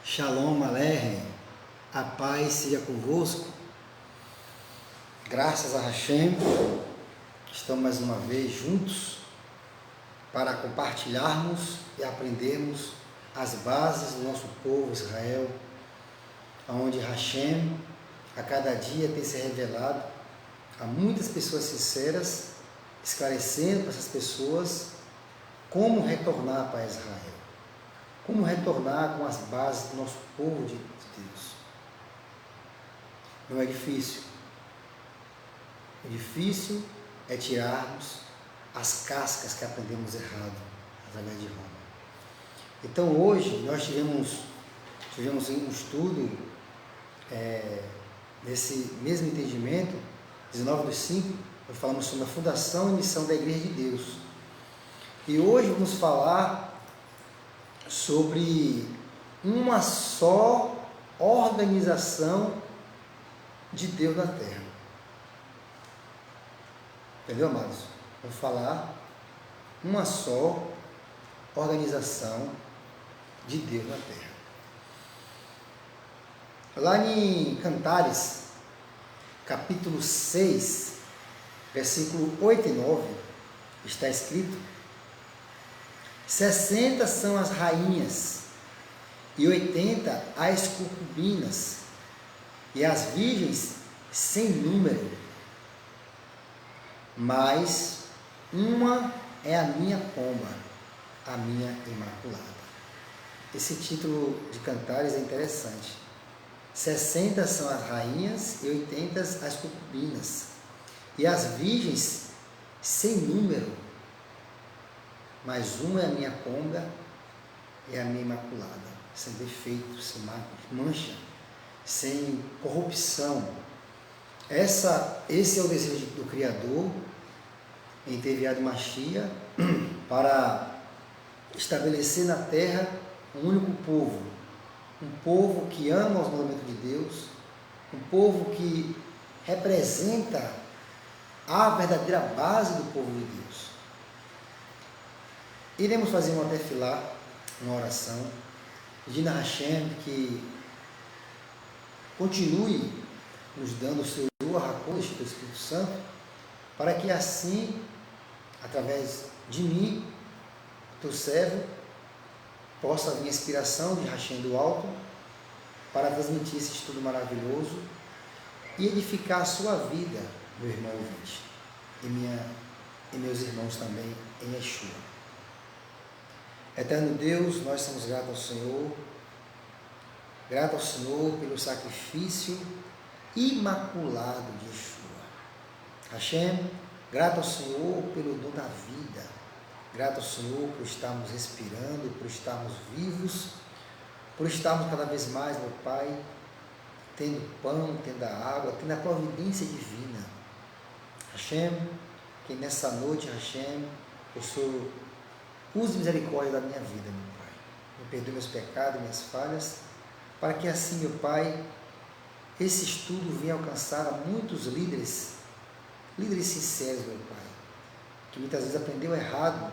Shalom Aleichem, a paz seja convosco. Graças a Hashem, estamos mais uma vez juntos para compartilharmos e aprendermos as bases do nosso povo Israel, onde Hashem a cada dia tem se revelado a muitas pessoas sinceras, esclarecendo para essas pessoas como retornar para Israel. Como retornar com as bases do nosso povo de Deus. Não é difícil. O difícil é tirarmos as cascas que aprendemos errado através de Roma. Então hoje nós tivemos um estudo nesse mesmo entendimento, 19/5, nós falamos sobre a fundação e missão da Igreja de Deus. E hoje vamos falar sobre uma só organização de Deus na Terra. Entendeu, amados? Vamos falar uma só organização de Deus na Terra. Lá em Cantares, capítulo 6, versículo 8 e 9, está escrito: 60 são as rainhas, e 80 as concubinas, e as virgens sem número. Mas uma é a minha pomba, a minha imaculada. Esse título de Cantares é interessante. 60 são as rainhas e 80 as concubinas, e as virgens sem número. Mas uma é a minha pomba e a minha imaculada, sem defeito, sem mancha, sem corrupção. Esse é o desejo do Criador em ter enviado Mashiach para estabelecer na terra um único povo, um povo que ama os mandamentos de Deus, um povo que representa a verdadeira base do povo de Deus. Iremos fazer uma tefilá, uma oração, pedindo a Hashem que continue nos dando o seu Ruach HaKodesh, do Espírito Santo, para que assim, através de mim, teu servo, possa vir a inspiração de Hashem do alto para transmitir esse estudo maravilhoso e edificar a sua vida, meu irmão ouvinte, e meus irmãos também em Yeshua. Eterno Deus, nós somos gratos ao Senhor, pelo sacrifício imaculado de Yeshua. Hashem, grato ao Senhor pelo dom da vida, grato ao Senhor por estarmos respirando, por estarmos vivos, por estarmos cada vez mais, meu Pai, tendo pão, tendo a água, tendo a providência divina. Hashem, que nessa noite, Hashem, o Senhor use misericórdia da minha vida, meu Pai. Me perdoe meus pecados, minhas falhas, para que assim, meu Pai, esse estudo venha alcançar a muitos líderes sinceros, meu Pai, que muitas vezes aprendeu errado,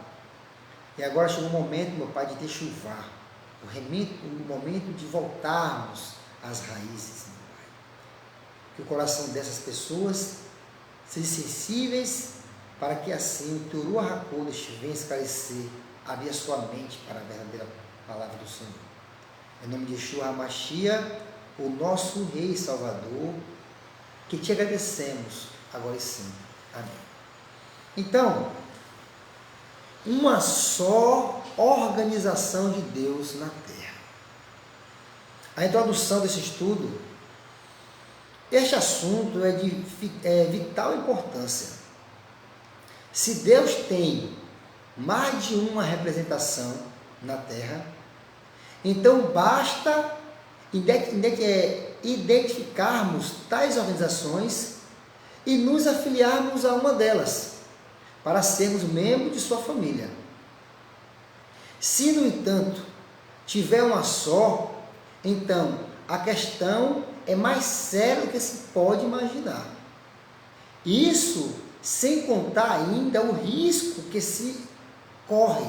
e agora chegou o momento, meu Pai, de deschuvar, o momento de voltarmos às raízes, meu Pai. Que o coração dessas pessoas seja sensíveis, para que assim o teu Ruach HaKodesh venha esclarecer, abrir a sua mente para a verdadeira palavra do Senhor. Em nome de Yeshua HaMashiach, o nosso Rei e Salvador, que te agradecemos agora e sempre. Amém. Então, uma só organização de Deus na Terra. A introdução desse estudo, este assunto é de vital importância. Se Deus tem mais de uma representação na Terra, então basta identificarmos tais organizações e nos afiliarmos a uma delas, para sermos membros de sua família. Se, no entanto, tiver uma só, então a questão é mais séria do que se pode imaginar. Isso sem contar ainda o risco que se corre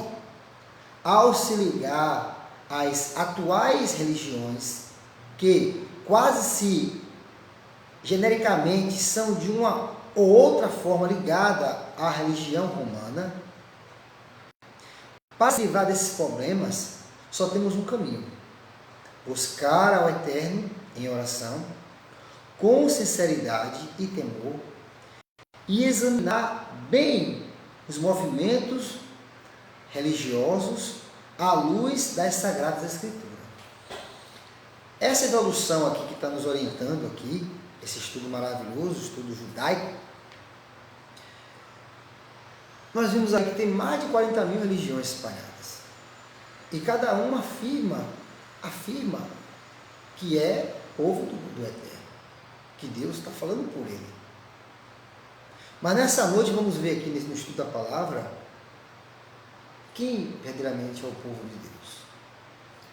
ao se ligar as atuais religiões, que quase se genericamente são de uma ou outra forma ligada à religião romana, para se livrar desses problemas, só temos um caminho: buscar ao Eterno em oração, com sinceridade e temor, e examinar bem os movimentos religiosos à luz das Sagradas Escrituras. Essa evolução aqui que está nos orientando aqui, esse estudo maravilhoso, estudo judaico, nós vimos aqui que tem mais de 40 mil religiões espalhadas. E cada uma afirma que é povo do Eterno, que Deus está falando por ele. Mas nessa noite vamos ver aqui no estudo da palavra quem verdadeiramente é o povo de Deus.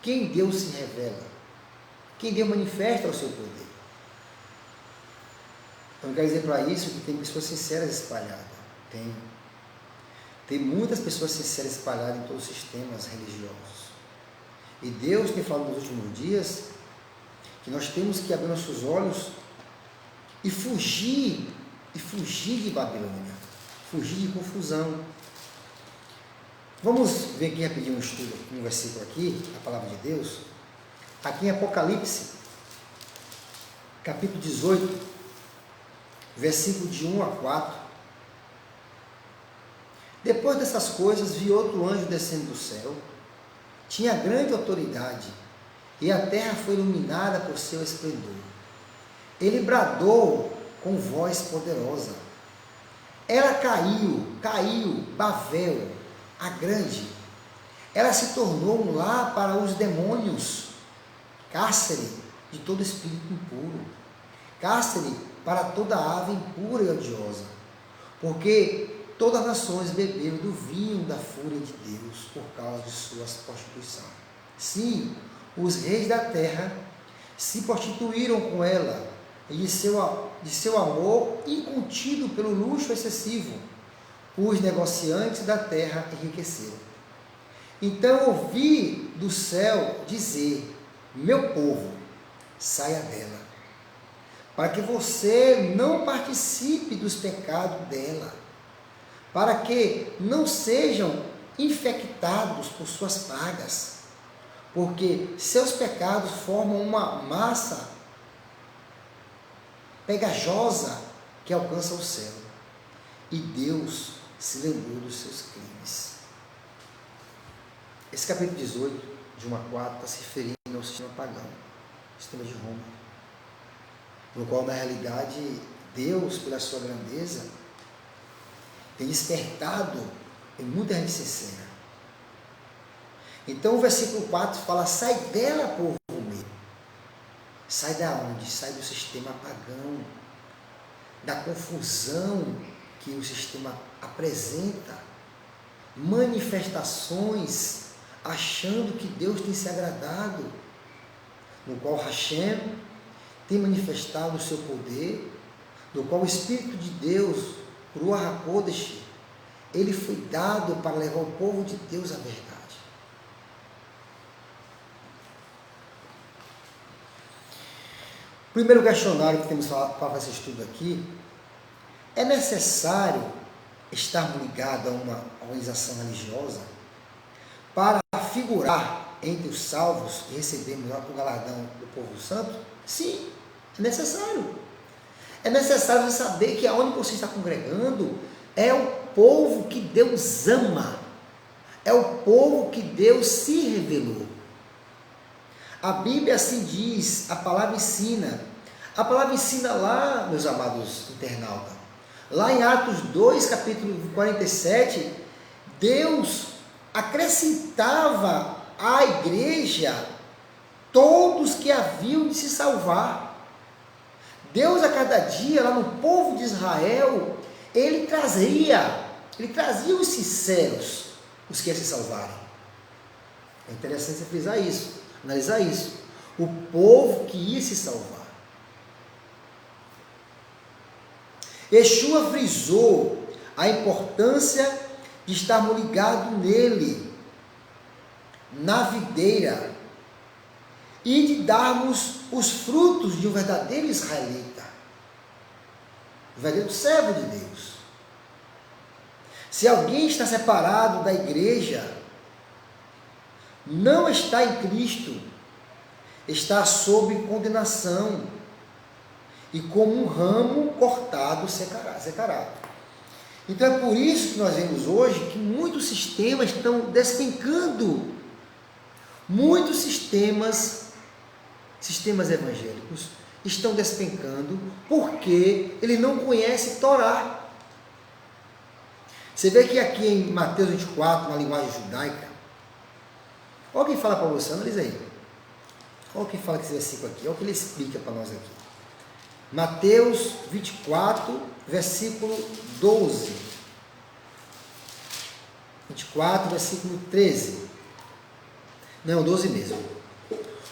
Quem Deus se revela. Quem Deus manifesta o seu poder. Então eu quero dizer para isso que tem pessoas sinceras espalhadas. Tem muitas pessoas sinceras espalhadas em todos os sistemas religiosos. E Deus tem falado nos últimos dias que nós temos que abrir nossos olhos e fugir de Babilônia, fugir de confusão. Vamos ver aqui rapidinho um estudo, um versículo aqui, a palavra de Deus, aqui em Apocalipse, capítulo 18, versículo de 1 a 4. Depois dessas coisas, vi outro anjo descendo do céu, tinha grande autoridade, e a terra foi iluminada por seu esplendor. Ele bradou com voz poderosa. Ela caiu, Babel, a grande. Ela se tornou um lar para os demônios, cárcere de todo espírito impuro, cárcere para toda ave impura e odiosa, porque todas as nações beberam do vinho da fúria de Deus por causa de sua prostituição. Sim, os reis da terra se prostituíram com ela, e de seu amor incontido pelo luxo excessivo, os negociantes da terra enriqueceram. Então ouvi do céu dizer: meu povo, saia dela, para que você não participe dos pecados dela, para que não sejam infectados por suas pragas, porque seus pecados formam uma massa pegajosa que alcança o céu, e Deus se lembrou dos seus crimes. Esse capítulo 18, de 1 a 4, está se referindo ao sistema pagão, sistema de Roma, no qual, na realidade, Deus, pela sua grandeza, tem despertado em muita gente sincera. Então o versículo 4 fala: sai dela, povo meu. Sai da onde? Sai do sistema pagão, da confusão que o sistema apresenta, manifestações achando que Deus tem se agradado, no qual Hashem tem manifestado o seu poder, no qual o Espírito de Deus, Ruach HaKodesh, ele foi dado para levar o povo de Deus à verdade. O primeiro questionário que temos para fazer esse estudo aqui: é necessário estarmos ligados a uma organização religiosa para figurar entre os salvos e recebermos o galardão do povo santo? Sim, é necessário. É necessário você saber que aonde você está congregando é o povo que Deus ama, é o povo que Deus se revelou. A Bíblia assim diz, a palavra ensina. A palavra ensina lá, meus amados internautas, lá em Atos 2, capítulo 47, Deus acrescentava à igreja todos que haviam de se salvar. Deus, a cada dia, lá no povo de Israel, ele trazia os sinceros, os que iam se salvarem. É interessante você frisar isso, analisar isso. O povo que ia se salvar. Yeshua frisou a importância de estarmos ligados nele, na videira e de darmos os frutos de um verdadeiro israelita, um verdadeiro servo de Deus. Se alguém está separado da igreja, não está em Cristo, está sob condenação, e como um ramo cortado secará. Então é por isso que nós vemos hoje que muitos sistemas estão despencando. Muitos sistemas evangélicos estão despencando porque ele não conhece Torá. Você vê que aqui em Mateus 24, na linguagem judaica, olha quem fala para você, analisa aí. Olha quem fala que esse versículo aqui, olha o que ele explica para nós aqui. Mateus 24, versículo 12. 24, versículo 13. Não, 12 mesmo.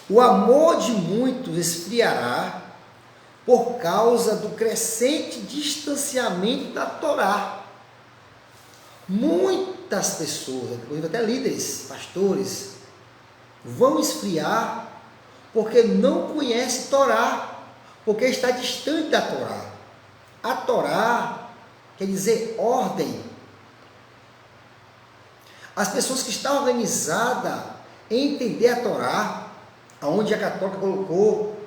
O amor de muitos esfriará por causa do crescente distanciamento da Torá. Muitas pessoas, inclusive até líderes, pastores, vão esfriar porque não conhecem Torá, porque está distante da Torá. A Torá quer dizer ordem. As pessoas que estão organizadas em entender a Torá, aonde a católica colocou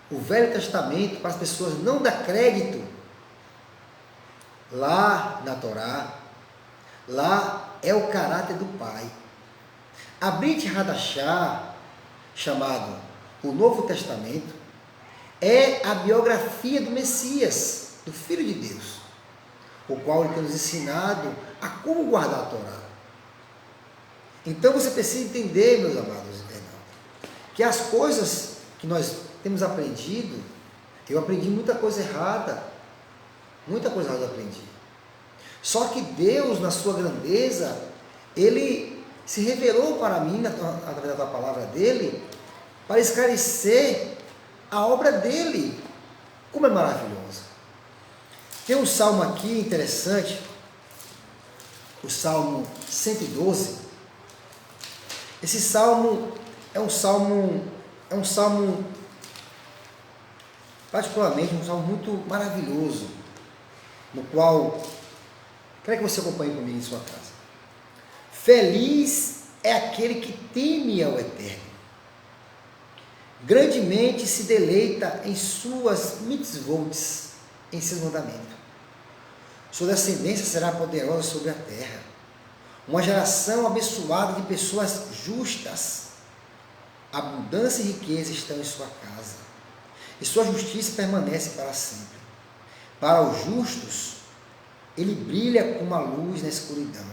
o Velho Testamento para as pessoas não dar crédito, lá na Torá, lá é o caráter do Pai. A Brit Hadashah, chamado o Novo Testamento, é a biografia do Messias, do Filho de Deus, o qual ele tem nos ensinado a como guardar a Torá. Então você precisa entender, meus amados internautas, que as coisas que nós temos aprendido, eu aprendi muita coisa errada, eu aprendi. Só que Deus, na sua grandeza, Ele se revelou para mim, através da palavra dEle, para esclarecer a obra dEle. Como é maravilhosa. Tem um salmo aqui interessante, o Salmo 112. Esse salmo é um salmo particularmente um salmo muito maravilhoso, no qual quero que você acompanhe comigo em sua casa. Feliz é aquele que teme ao Eterno, grandemente se deleita em suas mitzvot, em seus mandamentos. Sua descendência será poderosa sobre a terra, uma geração abençoada de pessoas justas. Abundância e riqueza estão em sua casa, e sua justiça permanece para sempre. Para os justos, ele brilha como a luz na escuridão.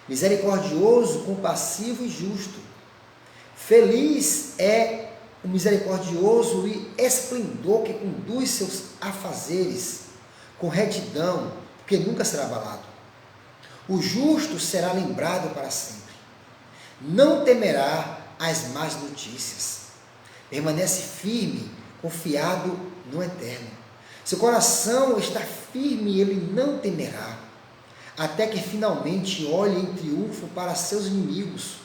Misericordioso, compassivo e justo. Feliz é o misericordioso e esplendor que conduz seus afazeres com retidão, porque nunca será abalado. O justo será lembrado para sempre. Não temerá as más notícias. Permanece firme, confiado no Eterno. Seu coração está firme e ele não temerá, até que finalmente olhe em triunfo para seus inimigos.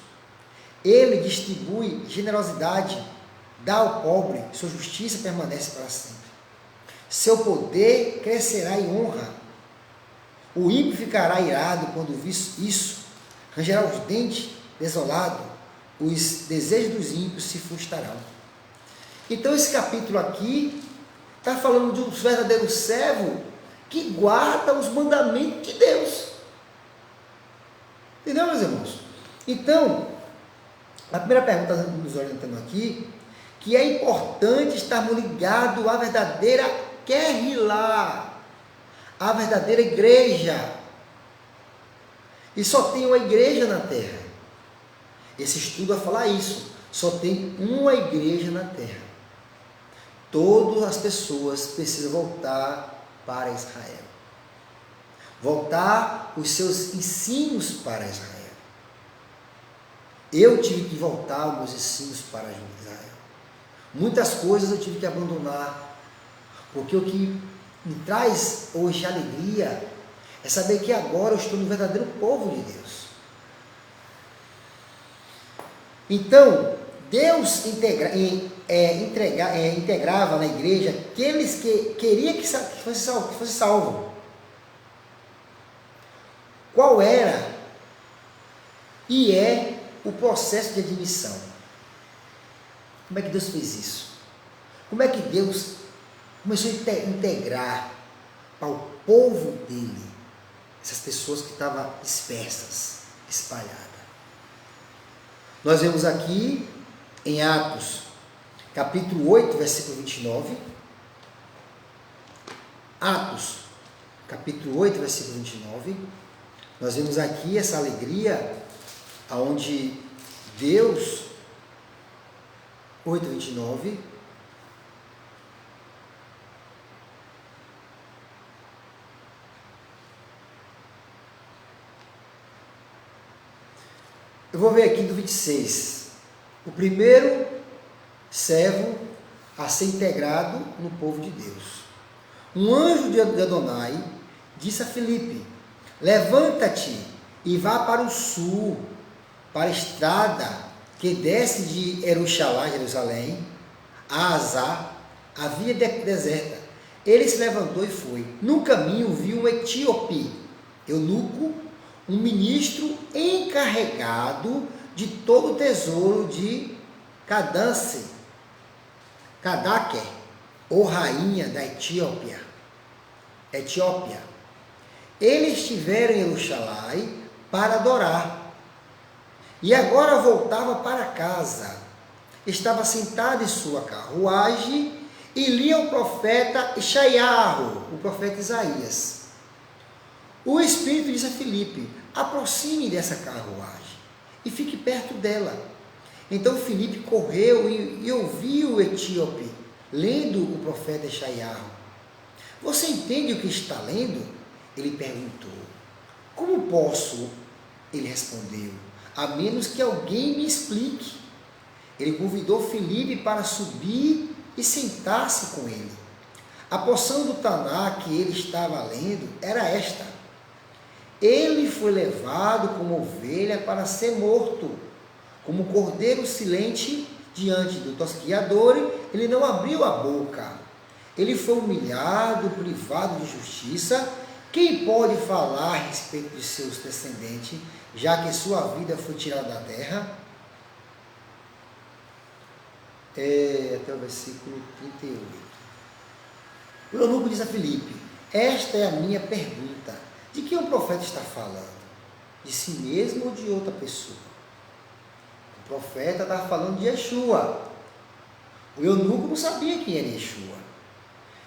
Ele distribui generosidade, dá ao pobre, sua justiça permanece para sempre. Seu poder crescerá em honra. O ímpio ficará irado quando vir isso, rangerá os dentes, desolado, os desejos dos ímpios se frustrarão. Então esse capítulo aqui está falando de um verdadeiro servo que guarda os mandamentos de Deus. Entendeu, meus irmãos? Então, a primeira pergunta nos orientando aqui, que é importante estarmos ligados à verdadeira Querrilá, à verdadeira igreja. E só tem uma igreja na terra. Esse estudo vai falar isso. Só tem uma igreja na terra. Todas as pessoas precisam voltar para Israel. Voltar os seus ensinos para Israel. Eu tive que voltar os meus ensinos para Israel. Muitas coisas eu tive que abandonar. Porque o que me traz hoje alegria é saber que agora eu estou no verdadeiro povo de Deus. Então, Deus integrava na igreja aqueles que queria que fosse salvo. Qual era e é o processo de admissão? Como é que Deus fez isso? Como é que Deus começou a integrar ao povo dele essas pessoas que estavam dispersas, espalhadas? Nós vemos aqui em Atos, capítulo 8, versículo 29. Atos, capítulo 8, versículo 29. Nós vemos aqui essa alegria, onde Deus, 8, 29. Eu vou ver aqui do 26. O primeiro servo a ser integrado no povo de Deus. Um anjo de Adonai disse a Filipe: levanta-te e vá para o sul, para a estrada que desce de Jerusalém, a Azar, a via deserta. Ele se levantou e foi. No caminho viu um etíope, eunuco, um ministro encarregado de todo o tesouro de Cadaque, ou rainha da Etiópia. Eles estiveram em Jerusalém para adorar. E agora voltava para casa. Estava sentado em sua carruagem e lia o profeta Ishaiarro, o profeta Isaías. O Espírito disse a Filipe: aproxime dessa carruagem e fique perto dela. Então Filipe correu e ouviu o etíope lendo o profeta Ishaiarro. Você entende o que está lendo? Ele perguntou. Como posso? Ele respondeu. A menos que alguém me explique. Ele convidou Filipe para subir e sentar-se com ele. A porção do Taná que ele estava lendo era esta: ele foi levado como ovelha para ser morto, como cordeiro silente diante do tosquiador, ele não abriu a boca. Ele foi humilhado, privado de justiça. Quem pode falar a respeito de seus descendentes, já que sua vida foi tirada da terra? Até o versículo 38. O eunuco diz a Filipe: esta é a minha pergunta. De que o profeta está falando? De si mesmo ou de outra pessoa? O profeta estava falando de Yeshua. O eunuco não sabia quem era Yeshua.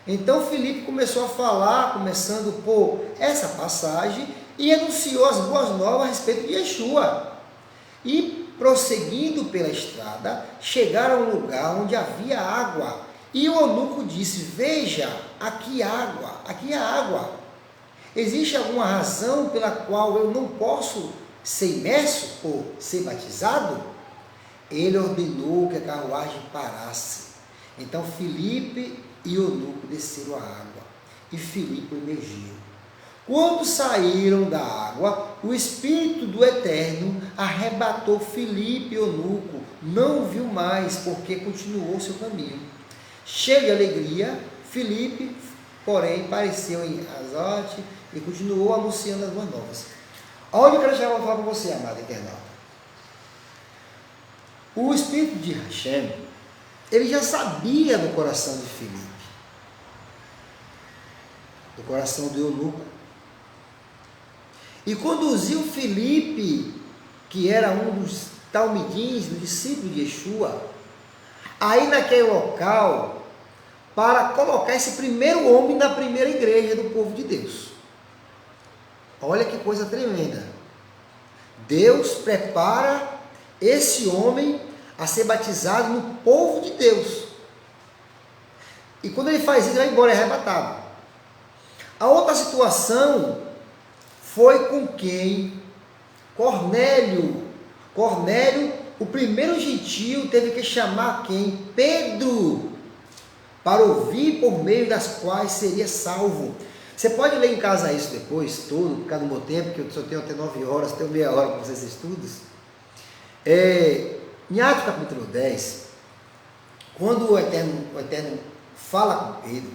Então Filipe começou a falar, começando por essa passagem, e anunciou as boas novas a respeito de Yeshua. E prosseguindo pela estrada, chegaram a um lugar onde havia água. E o eunuco disse: veja, aqui há água. Existe alguma razão pela qual eu não posso ser imerso ou ser batizado? Ele ordenou que a carruagem parasse. Então Filipe e o eunuco desceram a água, e Filipe emergiu. Quando saíram da água, o Espírito do Eterno arrebatou Filipe e o eunuco. Não o viu mais, porque continuou seu caminho. Cheio de alegria, Filipe, porém, pareceu em Azote e continuou anunciando as boas novas. Onde eu quero chegar a falar para você, amado internauta? O Espírito de Hashem, ele já sabia do coração de Filipe, do coração do eunuco, e conduziu Filipe, que era um dos talmidins, do discípulo de Yeshua, aí naquele local, para colocar esse primeiro homem na primeira igreja do povo de Deus. Olha que coisa tremenda. Deus prepara esse homem a ser batizado no povo de Deus. E quando ele faz isso, ele vai embora, é arrebatado. A outra situação foi com quem? Cornélio. Cornélio, o primeiro gentio, teve que chamar quem? Pedro, para ouvir por meio das quais seria salvo. Você pode ler em casa isso depois, todo, por causa do meu tempo, que eu só tenho até 9 horas, tenho meia hora para fazer esses estudos. Em Atos capítulo 10, quando o Eterno fala com Pedro,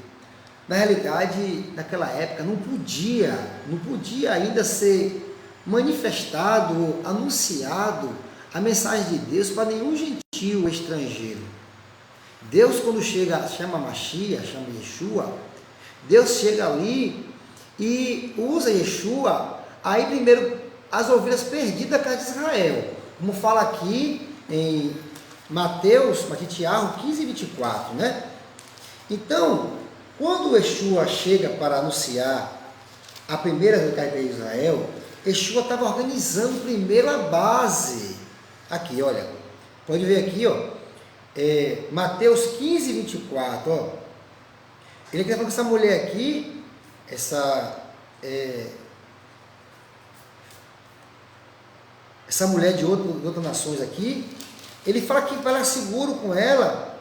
na realidade, naquela época, não podia ainda ser manifestado, anunciado a mensagem de Deus para nenhum gentil estrangeiro. Deus, quando chama Mashiach, chama Yeshua, Deus chega ali e usa Yeshua, aí primeiro as ovelhas perdidas da casa de Israel, como fala aqui em Mateus, Tiago 15 e 24, né? Então, quando Yeshua chega para anunciar a primeira casa de Israel, Yeshua estava organizando primeiro a base. Aqui, olha, pode ver aqui, ó, Mateus 15 e 24, ó. Ele quer falar com essa mulher aqui, essa mulher de outras nações aqui, ele fala que para seguro com ela,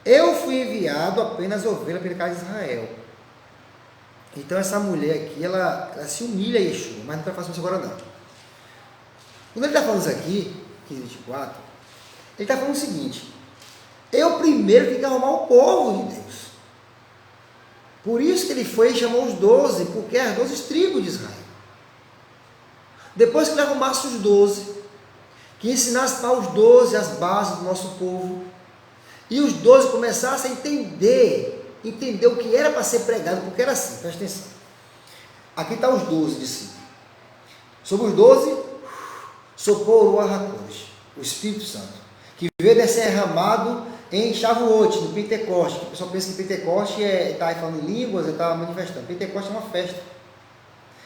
eu fui enviado apenas ovelha pela casa de Israel. Então essa mulher aqui, ela se humilha a Yeshua, mas não está fazendo isso agora não. Quando ele está falando isso aqui, 15, 24, ele está falando o seguinte: eu primeiro tenho que arrumar o povo de Deus. Por isso que ele foi e chamou os 12, porque é as 12 tribos de Israel. Depois que ele arrumasse os 12, que ensinasse para os 12 as bases do nosso povo, e os 12 começassem a entender o que era para ser pregado, porque era assim, presta atenção. Aqui está os 12 discípulos. Sobre os 12, soprou o Ruach HaKodesh, o Espírito Santo, que veio descer derramado em Shavuot, no Pentecoste. O pessoal pensa que Pentecoste está falando em línguas, está manifestando. Pentecoste é uma festa.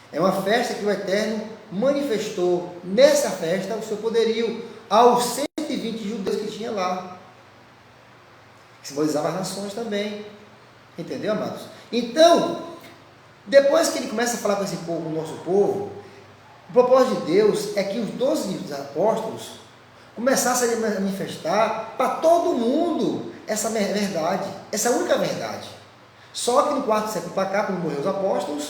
É uma festa que o Eterno manifestou nessa festa o seu poderio aos 120 judeus que tinha lá, que simbolizava as nações também. Entendeu, amados? Então, depois que ele começa a falar com esse povo, com o nosso povo, o propósito de Deus é que os 12 apóstolos começassem a manifestar para todo mundo essa verdade, essa única verdade. Só que no quarto século para cá, quando morreram os apóstolos,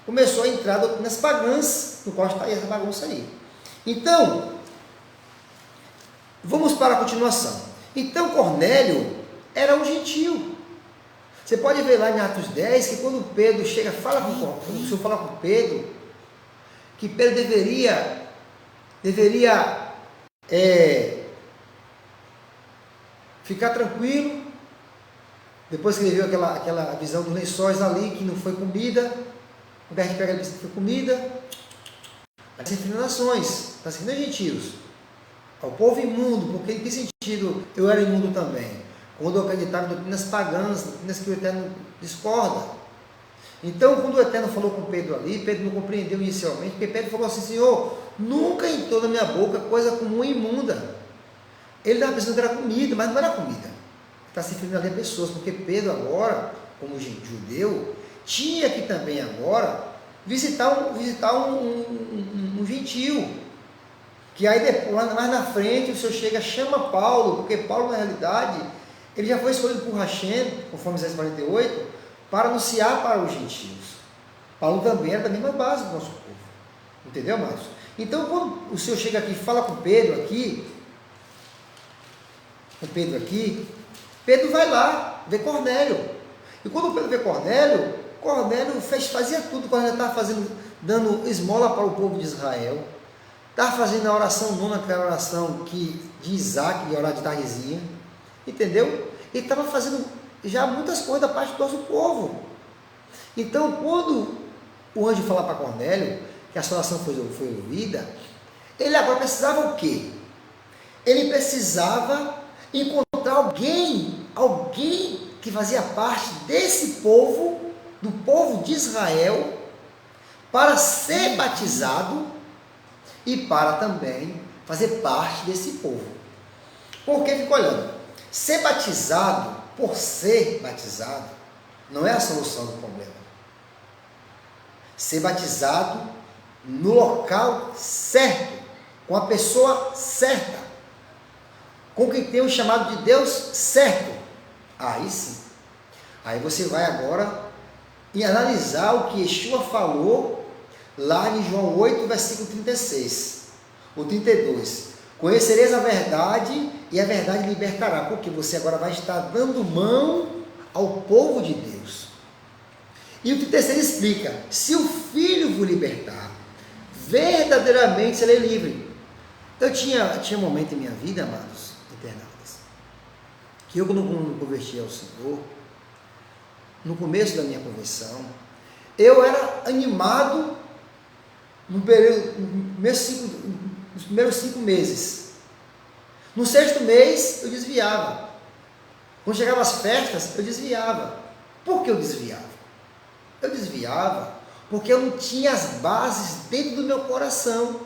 começou a entrar doutrinas pagãs, no qual está aí essa bagunça aí. Então, vamos para a continuação. Então, Cornélio era um gentil. Você pode ver lá em Atos 10, que quando Pedro chega, o Senhor fala com Pedro, que Pedro deveria ficar tranquilo, depois que ele viu aquela visão dos lençóis ali, que não foi comida, o a gente pega a lista que foi comida, está se referindo a nações, está se referindo a gentios, ao povo imundo, porque em que sentido eu era imundo também? Quando eu acreditava em doutrinas pagãs, doutrinas que o Eterno discorda. Então, quando o Eterno falou com Pedro ali, Pedro não compreendeu inicialmente, porque Pedro falou assim: Senhor, nunca entrou na minha boca coisa comum e imunda. Ele estava pensando que era comida, mas não era comida. Está se referindo ali a pessoas, porque Pedro agora, como judeu, tinha que também agora visitar um gentio. Que aí depois, mais na frente, o Senhor chega, chama Paulo, porque Paulo, na realidade, ele já foi escolhido por Hashem, conforme Isaías 48, para anunciar para os gentios. Paulo também era da mesma base do nosso povo. Entendeu, amados? Então, quando o Senhor chega aqui e fala com Pedro aqui, Pedro vai lá, vê Cornélio. E quando Pedro vê Cornélio fazia tudo. Cornélio estava dando esmola para o povo de Israel, estava fazendo a oração nona, aquela oração de Isaac, de orar de tardezinha, entendeu? Ele estava fazendo já muitas coisas da parte do nosso povo. Então, quando o anjo fala para Cornélio que a sua oração foi ouvida, ele agora precisava o quê? Ele precisava encontrar alguém que fazia parte desse povo, do povo de Israel, para ser batizado e para também fazer parte desse povo. Porque fica olhando, ser batizado por ser batizado não é a solução do problema. Ser batizado no local certo, com a pessoa certa, com quem tem o chamado de Deus certo, aí sim, aí você vai agora e analisar o que Yeshua falou lá em João 8, versículo 36, ou 32. Conhecereis a verdade e a verdade libertará, porque você agora vai estar dando mão ao povo de Deus. E o 36 explica: se o Filho vos libertar, verdadeiramente serei livre. Eu tinha um momento em minha vida, amados internautas, que eu, quando me converti ao Senhor, no começo da minha conversão, eu era animado nos primeiros 5 meses. No 6º mês, eu desviava. Quando chegavam as festas, eu desviava. Por que eu desviava? Eu desviava porque eu não tinha as bases dentro do meu coração.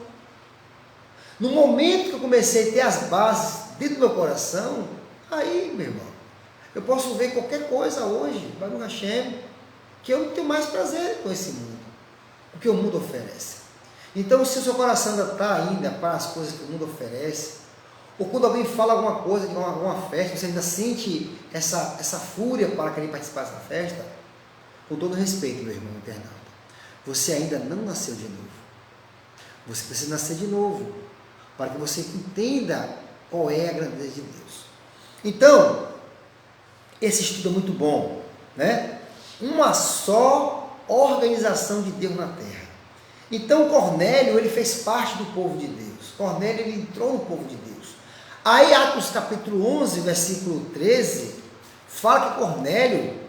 No momento que eu comecei a ter as bases dentro do meu coração, aí, meu irmão, eu posso ver qualquer coisa hoje, Baruch Hashem, que eu não tenho mais prazer com esse mundo, o que o mundo oferece. Então, se o seu coração ainda está ainda para as coisas que o mundo oferece, ou quando alguém fala alguma coisa de uma festa, você ainda sente essa fúria para querer participar dessa festa, com todo respeito, meu irmão internauta, você ainda não nasceu de novo. Você precisa nascer de novo, para que você entenda qual é a grandeza de Deus. Então, esse estudo é muito bom, né? Uma só organização de Deus na terra. Então, Cornélio, ele fez parte do povo de Deus. Cornélio, ele entrou no povo de Deus. Aí, Atos capítulo 11, versículo 13, fala que Cornélio,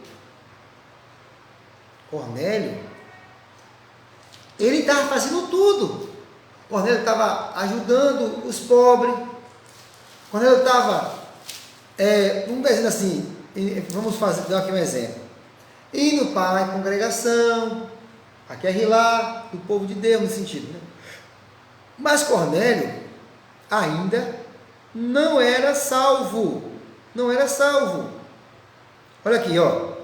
ele estava fazendo tudo. Cornélio estava ajudando os pobres. Cornélio estava, vamos dizer assim, vamos dar aqui um exemplo. Indo para a congregação, aqui é lá, do povo de Deus, no sentido, né? Mas Cornélio ainda não era salvo. Não era salvo. Olha aqui, ó.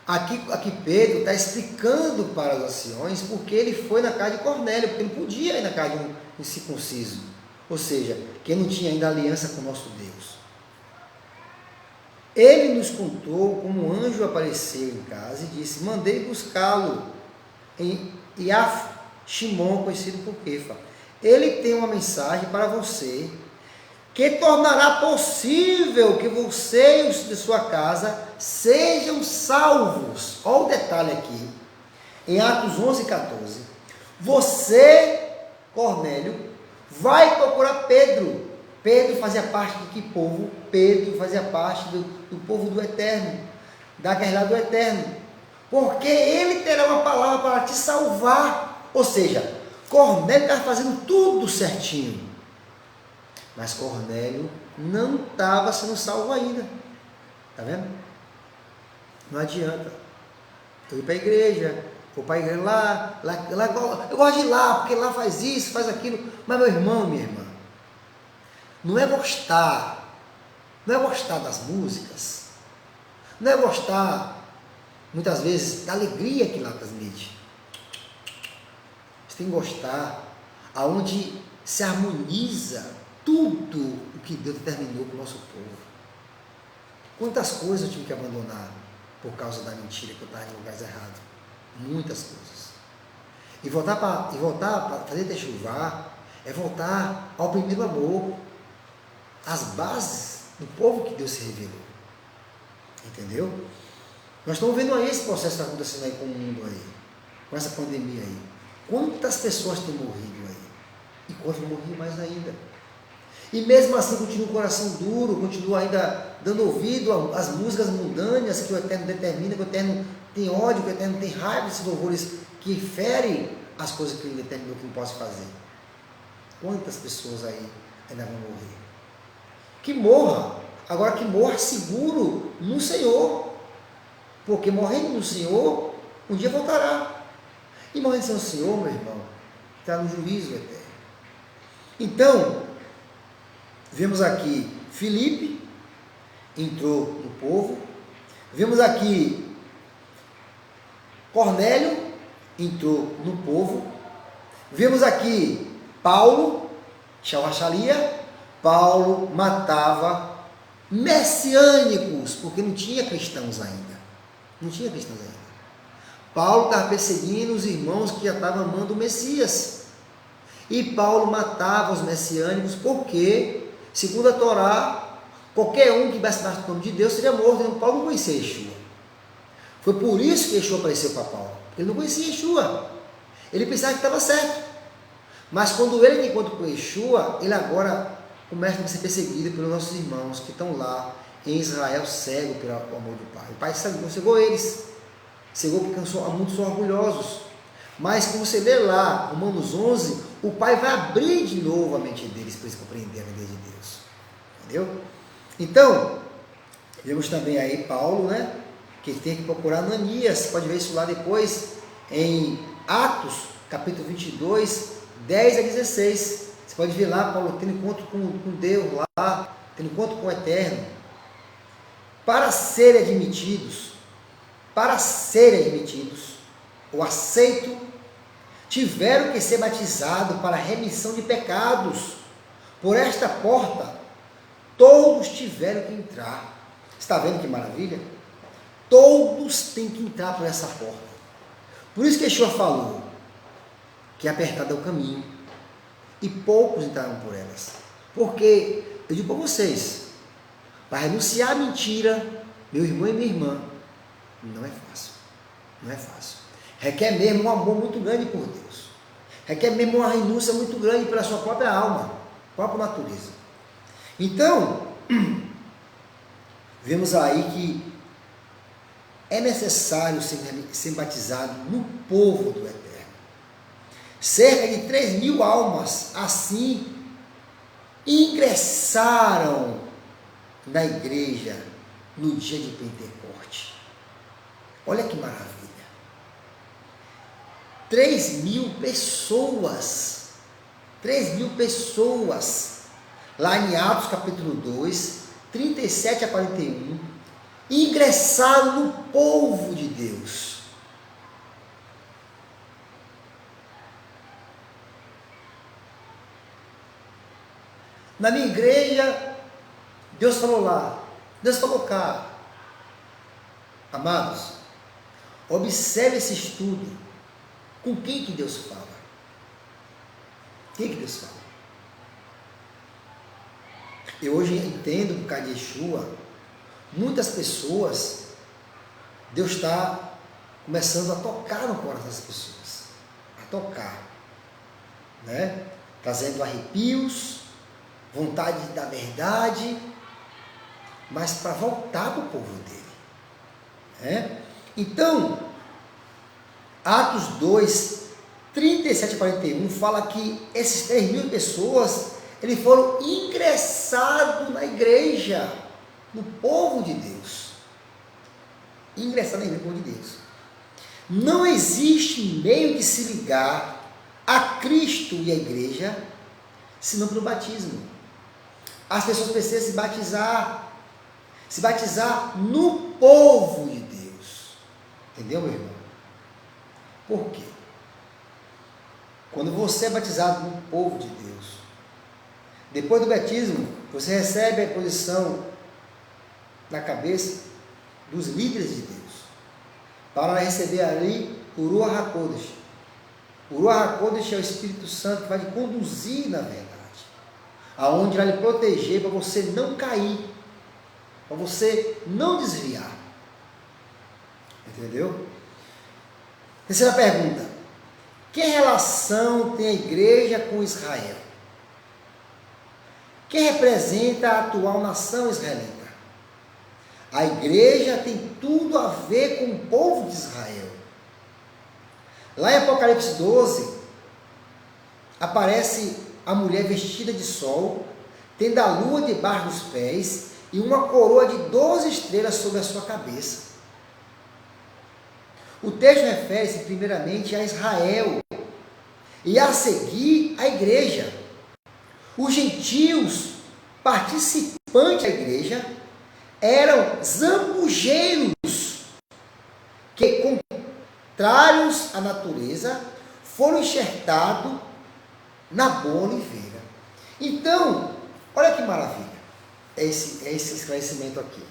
Aqui Pedro está explicando para os anciões porque ele foi na casa de Cornélio, porque ele podia ir na casa de um incircunciso, ou seja, quem não tinha ainda aliança com o nosso Deus. Ele nos contou como um anjo apareceu em casa e disse: mandei buscá-lo em Iaf Shimon, conhecido por Kefa. Ele tem uma mensagem para você, que tornará possível que você e os de sua casa sejam salvos. Olha o detalhe aqui, em Atos 11, 14. Você, Cornélio, vai procurar Pedro. Pedro fazia parte de que povo? Pedro fazia parte do povo do Eterno, da guerra do Eterno, porque ele terá uma palavra para te salvar. Ou seja, Cornélio está fazendo tudo certinho. Mas Cornélio não estava sendo salvo ainda. Está vendo? Não adianta. Eu ir para a igreja, vou para a igreja lá, eu gosto de ir lá, porque lá faz isso, faz aquilo. Mas meu irmão, minha irmã, não é gostar das músicas, não é gostar, muitas vezes, da alegria que lá transmite. Você tem que gostar aonde se harmoniza tudo o que Deus determinou para o nosso povo. Quantas coisas eu tive que abandonar por causa da mentira, que eu estava em lugares errados. Muitas coisas. E voltar para fazer techuvá é voltar ao primeiro amor, às bases do povo que Deus se revelou. Entendeu? Nós estamos vendo aí esse processo que está acontecendo aí com o mundo aí, com essa pandemia aí. Quantas pessoas têm morrido aí? E quantas vão morrer mais ainda? E mesmo assim continua o coração duro, continua ainda dando ouvido às músicas mundâneas que o Eterno determina, que o Eterno tem ódio, que o Eterno tem raiva desses louvores que ferem as coisas que ele determinou que não possa fazer. Quantas pessoas aí ainda vão morrer? Que morra, agora que morra seguro no Senhor, porque morrendo no Senhor, um dia voltará. E morrendo sem o Senhor, meu irmão, está no juízo eterno. Então, vemos aqui Filipe entrou no povo, vemos aqui Cornélio entrou no povo, vemos aqui Paulo, Shalachalia, Paulo matava messiânicos, porque não tinha cristãos ainda. Não tinha cristãos ainda. Paulo estava perseguindo os irmãos que já estavam amando o Messias. E Paulo matava os messiânicos porque, segundo a Torá, qualquer um que blasfemasse o nome de Deus seria morto. Então, Paulo não conhecia Yeshua. Foi por isso que Yeshua apareceu para Paulo. Ele não conhecia Yeshua. Ele pensava que estava certo. Mas quando ele encontra com Yeshua, ele agora começa a ser perseguido pelos nossos irmãos que estão lá em Israel, cego pelo amor do Pai. O Pai cegou eles. Cegou porque muitos são orgulhosos. Mas como você lê lá, Romanos 11, o Pai vai abrir de novo a mente deles para eles compreenderem a lei de Deus. Entendeu? Então, vemos também aí Paulo, né? Que tem que procurar Ananias. Você pode ver isso lá depois em Atos, capítulo 22, 10 a 16. Você pode ver lá Paulo tendo encontro com Deus lá, tendo encontro com o Eterno. Para serem admitidos, ou aceito, tiveram que ser batizados para a remissão de pecados. Por esta porta, todos tiveram que entrar. Está vendo que maravilha? Todos têm que entrar por essa porta. Por isso que Yeshua falou que apertado é o caminho e poucos entraram por elas. Porque, eu digo para vocês, para renunciar à mentira, meu irmão e minha irmã, não é fácil. Não é fácil. Requer mesmo um amor muito grande por Deus. Requer mesmo uma renúncia muito grande pela sua própria alma, própria natureza. Então, vemos aí que é necessário ser batizado no povo do Eterno. Cerca de 3.000 almas, assim, ingressaram na igreja no dia de Pentecoste. Olha que maravilha. 3.000 pessoas. 3.000 pessoas. Lá em Atos capítulo 2, 37 a 41, ingressaram no povo de Deus. Na minha igreja, Deus falou lá, Deus falou cá. Amados, observe esse estudo. Com quem que Deus fala? Quem que Deus fala? Eu hoje entendo, por causa de Yeshua, muitas pessoas, Deus está começando a tocar no coração das pessoas. A tocar. Né? Trazendo arrepios, vontade da verdade, mas para voltar para o povo dele. Né? Então, Atos 2, 37 a 41, fala que esses 3.000 pessoas, eles foram ingressados na igreja, no povo de Deus. Ingressados na igreja, no povo de Deus. Não existe meio de se ligar a Cristo e a igreja, senão pelo batismo. As pessoas precisam se batizar no povo de Deus. Entendeu, meu irmão? Por quê? Quando você é batizado no povo de Deus, depois do batismo, você recebe a posição na cabeça dos líderes de Deus, para receber ali o Ruach HaKodesh. O Ruach HaKodesh é o Espírito Santo que vai te conduzir na verdade, aonde vai lhe proteger para você não cair, para você não desviar. Entendeu? Terceira pergunta: que relação tem a igreja com Israel? Quem representa a atual nação israelita? A igreja tem tudo a ver com o povo de Israel. Lá em Apocalipse 12, aparece a mulher vestida de sol, tendo a lua debaixo dos pés e uma coroa de 12 estrelas sobre a sua cabeça. O texto refere-se primeiramente a Israel e a seguir a igreja. Os gentios participantes da igreja eram zambujeiros que, contrários à natureza, foram enxertados na boa oliveira. Então, olha que maravilha esse esclarecimento aqui.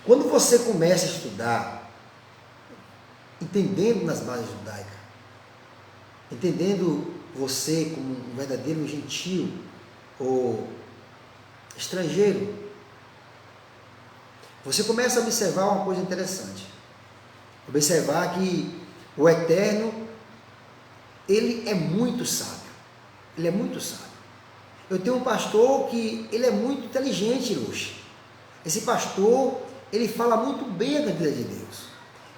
Quando você começa a estudar entendendo nas bases judaicas, entendendo você como um verdadeiro gentio ou estrangeiro, você começa a observar uma coisa interessante. Observar que o Eterno, ele é muito sábio. Ele é muito sábio. Eu tenho um pastor que ele é muito inteligente hoje. Esse pastor, ele fala muito bem da vida de Deus.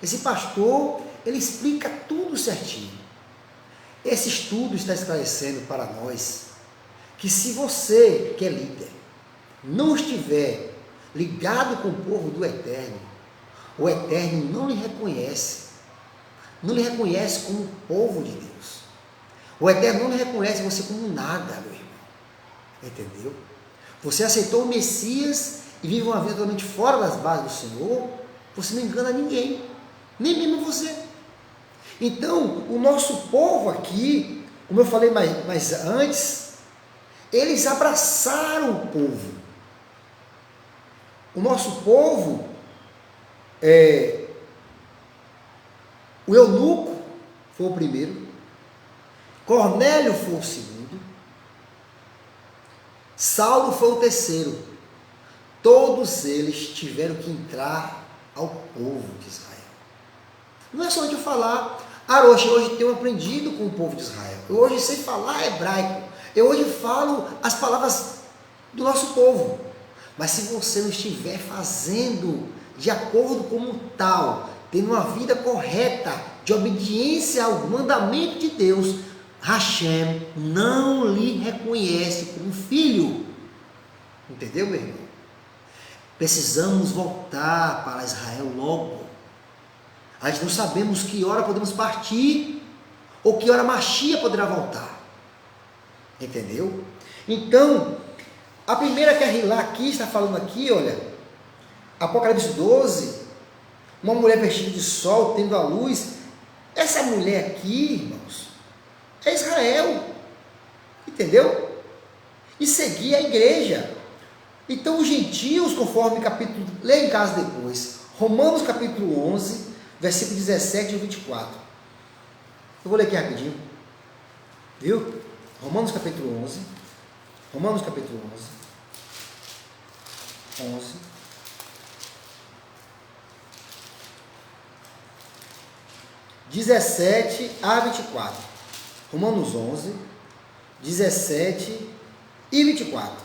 Esse pastor, ele explica tudo certinho. Esse estudo está esclarecendo para nós que se você, que é líder, não estiver ligado com o povo do Eterno, o Eterno não lhe reconhece. Não lhe reconhece como povo de Deus. O Eterno não lhe reconhece você como nada, meu irmão. Entendeu? Você aceitou o Messias e vive uma vida totalmente fora das bases do Senhor, você não engana ninguém, nem mesmo você. Então, o nosso povo aqui, como eu falei mais antes, eles abraçaram o povo. O nosso povo, o eunuco foi o primeiro, Cornélio foi o segundo, Saulo foi o terceiro. Todos eles tiveram que entrar ao povo de Israel. Não é somente eu falar, hoje eu tenho aprendido com o povo de Israel. Eu hoje sei falar hebraico. Eu hoje falo as palavras do nosso povo. Mas se você não estiver fazendo de acordo como tal, tendo uma vida correta, de obediência ao mandamento de Deus, Hashem não lhe reconhece como filho. Entendeu, meu irmão? Precisamos voltar para Israel logo. A gente não sabemos que hora podemos partir, ou que hora Machia poderá voltar. Entendeu? Então, a primeira que a Rilá aqui está falando aqui, olha, Apocalipse 12, uma mulher vestida de sol, tendo a luz. Essa mulher aqui, irmãos, é Israel. Entendeu? E seguir a igreja. Então, os gentios, conforme capítulo, leia em casa depois, Romanos capítulo 11, versículo 17 e 24. Eu vou ler aqui rapidinho. Viu? Romanos capítulo 11. Romanos capítulo 11. 17 a 24. Romanos 11, 17 e 24.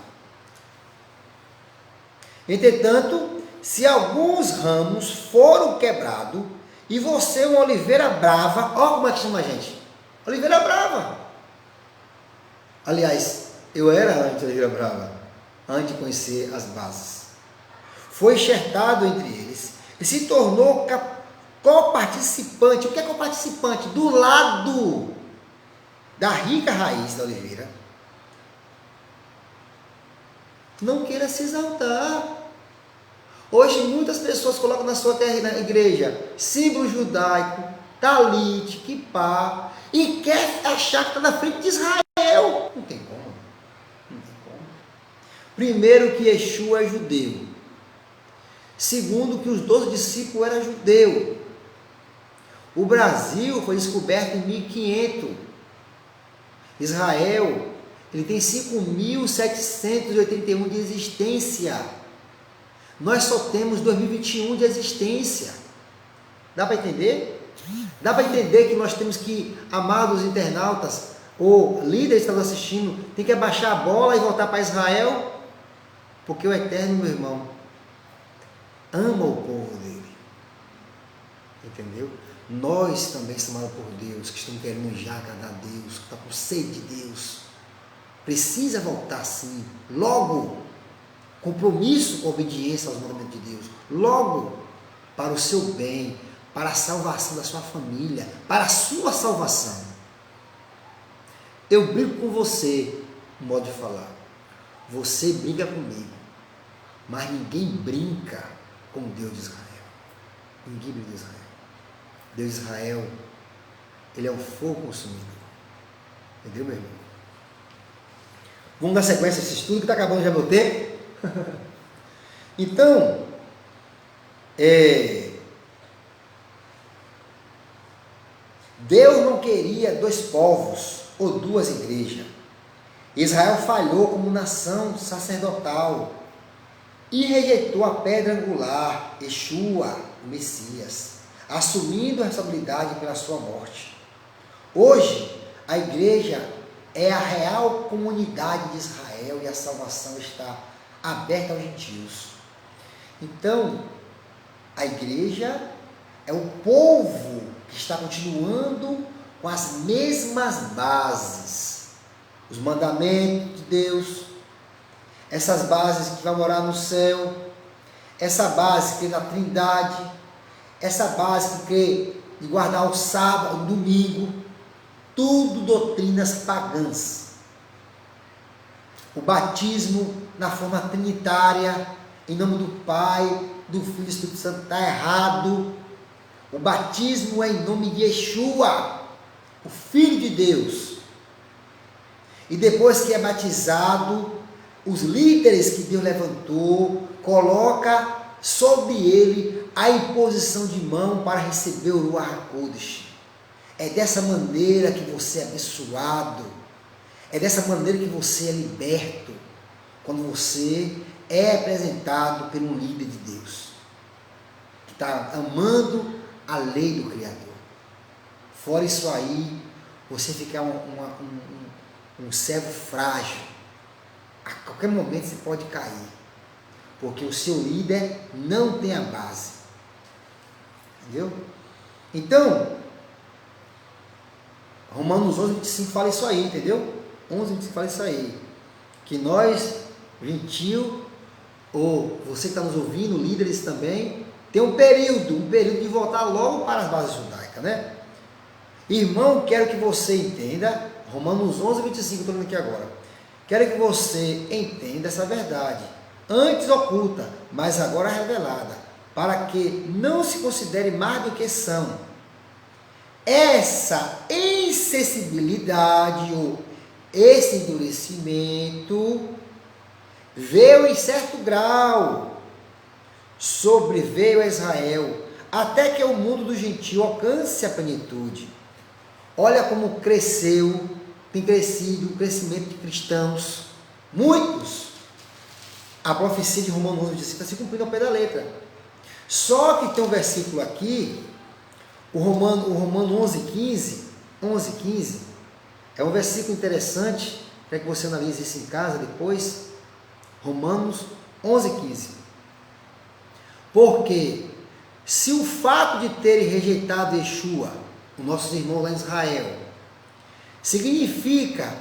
Entretanto, se alguns ramos foram quebrados, e você uma oliveira brava, olha como é que chama a gente, oliveira brava. Aliás, eu era antes oliveira brava, antes de conhecer as bases. Foi enxertado entre eles, e se tornou coparticipante. O que é coparticipante? Do lado da rica raiz da oliveira. Não queira se exaltar. Hoje muitas pessoas colocam na sua terra, na igreja, símbolo judaico, talite, kippá, e quer achar que está na frente de Israel. Não tem como. Não tem como. Primeiro, que Yeshua é judeu. Segundo, que os 12 discípulos eram judeus. O Brasil foi descoberto em 1500. Israel, ele tem 5.781 de existência. Nós só temos 2021 de existência. Dá para entender? Dá para entender que nós temos que, amados internautas, ou líderes que estão assistindo, tem que abaixar a bola e voltar para Israel? Porque o Eterno, meu irmão, ama o povo dele. Entendeu? Nós também somos amados por Deus, que estamos querendo já agradar a Deus, que está com sede de Deus. Precisa voltar sim, logo. Compromisso com a obediência aos mandamentos de Deus, logo para o seu bem, para a salvação da sua família, para a sua salvação. Eu brigo com você, no modo de falar, você briga comigo, mas ninguém brinca com o Deus de Israel. Ninguém brinca com Israel. Deus de Israel, ele é um fogo consumidor. Entendeu, meu irmão? Vamos dar sequência a esse estudo que está acabando já meu tempo. Então, Deus não queria dois povos ou duas igrejas. Israel falhou como nação sacerdotal e rejeitou a pedra angular, Yeshua, o Messias, assumindo a responsabilidade pela sua morte. Hoje, a igreja é a real comunidade de Israel e a salvação está aberta aos gentios. Então, a igreja é o povo que está continuando com as mesmas bases, os mandamentos de Deus, essas bases que vão morar no céu, essa base que crê na Trindade, essa base que crê de guardar o sábado, o domingo, tudo doutrinas pagãs. O batismo na forma trinitária, em nome do Pai, do Filho e do Espírito Santo, está errado. O batismo é em nome de Yeshua, o Filho de Deus. E depois que é batizado, os líderes que Deus levantou, coloca sobre ele a imposição de mão para receber o Ruach HaKodesh. É dessa maneira que você é abençoado. É dessa maneira que você é liberto. Quando você é apresentado por um líder de Deus, que está amando a lei do Criador. Fora isso aí, você fica um servo frágil. A qualquer momento você pode cair, porque o seu líder não tem a base. Entendeu? Então, Romanos 11, 25 fala isso aí, entendeu? 11, 25 fala isso aí. Que nós, gentio, ou você que está nos ouvindo, líderes também, tem um período de voltar logo para as bases judaicas, né? Irmão, quero que você entenda, Romanos 11, 25, estou lendo aqui agora. Quero que você entenda essa verdade, antes oculta, mas agora revelada, para que não se considere mais do que são. Essa insensibilidade ou esse endurecimento veio em certo grau, sobreveio a Israel, até que o mundo do gentio alcance a plenitude. Olha como cresceu, tem crescido o crescimento de cristãos, muitos. A profecia de Romanos 11 está se cumprindo ao pé da letra. Só que tem um versículo aqui, o Romano 11:15, é um versículo interessante, para que você analise isso em casa depois. Romanos 11:15. Porque se o fato de terem rejeitado Yeshua, os nossos irmãos lá em Israel, significa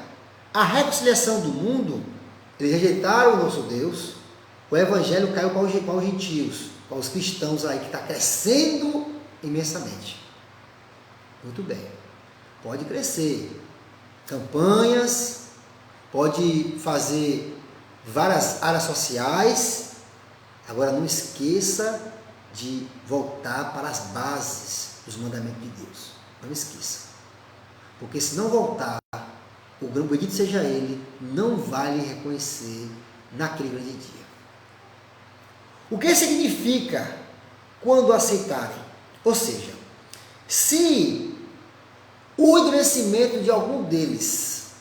a reconciliação do mundo, eles rejeitaram o nosso Deus, o evangelho caiu para os gentios, para os cristãos aí, que está crescendo imensamente. Muito bem, pode crescer, campanhas, pode fazer várias áreas sociais, agora não esqueça de voltar para as bases dos mandamentos de Deus, não esqueça, porque se não voltar, o grande bendito seja ele, não vai lhe reconhecer naquele grande dia. O que significa quando aceitarem? Ou seja, se o endurecimento de algum deles,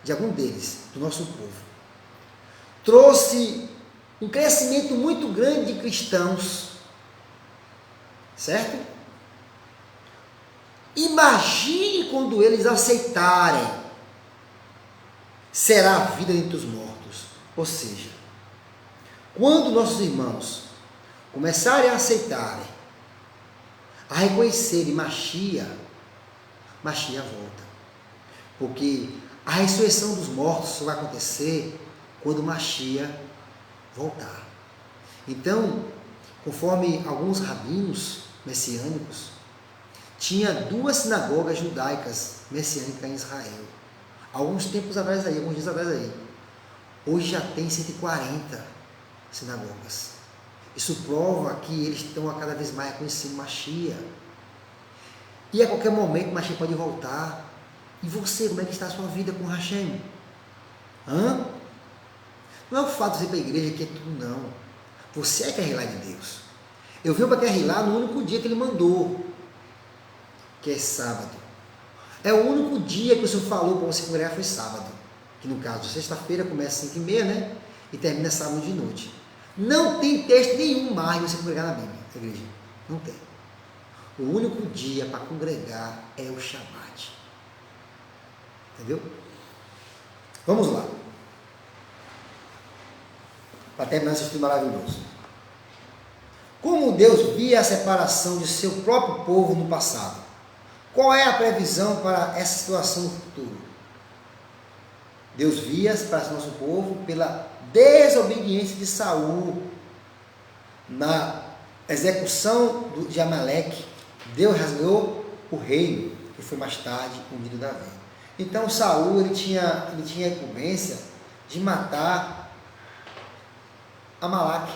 do nosso povo, trouxe um crescimento muito grande de cristãos, certo? Imagine quando eles aceitarem, será a vida entre os mortos. Ou seja, quando nossos irmãos começarem a aceitarem, a reconhecerem Mashiach volta. Porque a ressurreição dos mortos só vai acontecer quando Mashiach voltar. Então, conforme alguns rabinos messiânicos, tinha 2 sinagogas judaicas messiânicas em Israel. Alguns tempos atrás aí, alguns dias atrás aí. Hoje já tem 140 sinagogas. Isso prova que eles estão a cada vez mais reconhecendo Mashiach. E a qualquer momento Mashiach pode voltar. E você, como é que está a sua vida com Hashem? Não é o fato de você ir para a igreja que é tudo, não. Você é Kehillah de Deus. Eu venho para Kehillah no único dia que Ele mandou, que é sábado. É o único dia que o Senhor falou para você congregar foi sábado. Que no caso, sexta-feira começa às 5h30, né? E termina sábado de noite. Não tem texto nenhum mais de você congregar na Bíblia, igreja. Não tem. O único dia para congregar é o Shabat. Entendeu? Vamos lá. Para terminar esse estudo maravilhoso. Como Deus via a separação de seu próprio povo no passado? Qual é a previsão para essa situação no futuro? Deus via a separação do nosso povo pela desobediência de Saul na execução de Amaleque. Deus rasgou o reino, que foi mais tarde unido a Davi. Então Saul ele tinha a incumbência de matar Amaleque,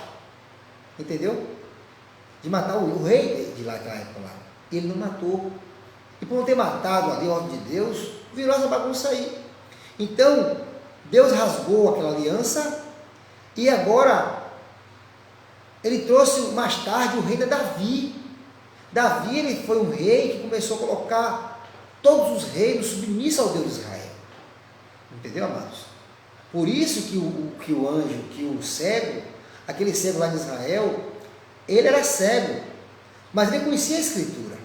entendeu? De matar o rei de lá, daquela época lá. Ele não matou. E por não ter matado ali a ordem de Deus, virou essa bagunça aí. Então, Deus rasgou aquela aliança e agora ele trouxe mais tarde o rei da Davi. Davi ele foi um rei que começou a colocar todos os reinos submissos ao Deus de Israel. Entendeu, amados? Por isso que o anjo, que o cego, aquele cego lá de Israel, ele era cego, mas ele conhecia a Escritura.